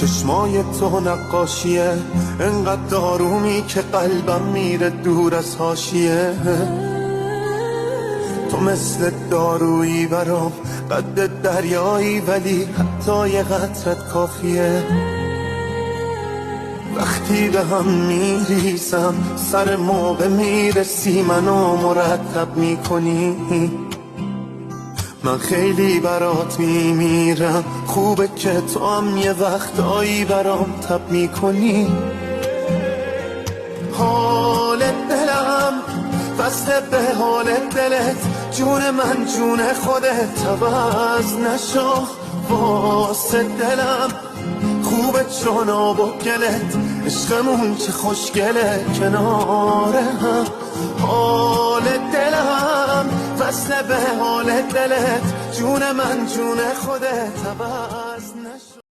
چشمای تو نقاشیه، انقدر آرومی که قلبم میره دور از حاشیه. تو مثل دارویی برام، قد دریایی ولی حتی یه قطرت کافیه. وقتی به هم میریزم سر موقع میرسی منو مرتب میکنی. من خیلی برات میمیرم، خوبه که تو هم یه وقتایی برام تب میکنی. حال دلم وصله به حال دلت، جون من جون خودت عوض نشو واسه دلم. خوبه چون آب و گلت، عشقمون چه خوشگله کنار هم. حال دلم وصله به حال دلت، جون من جون خودت عوض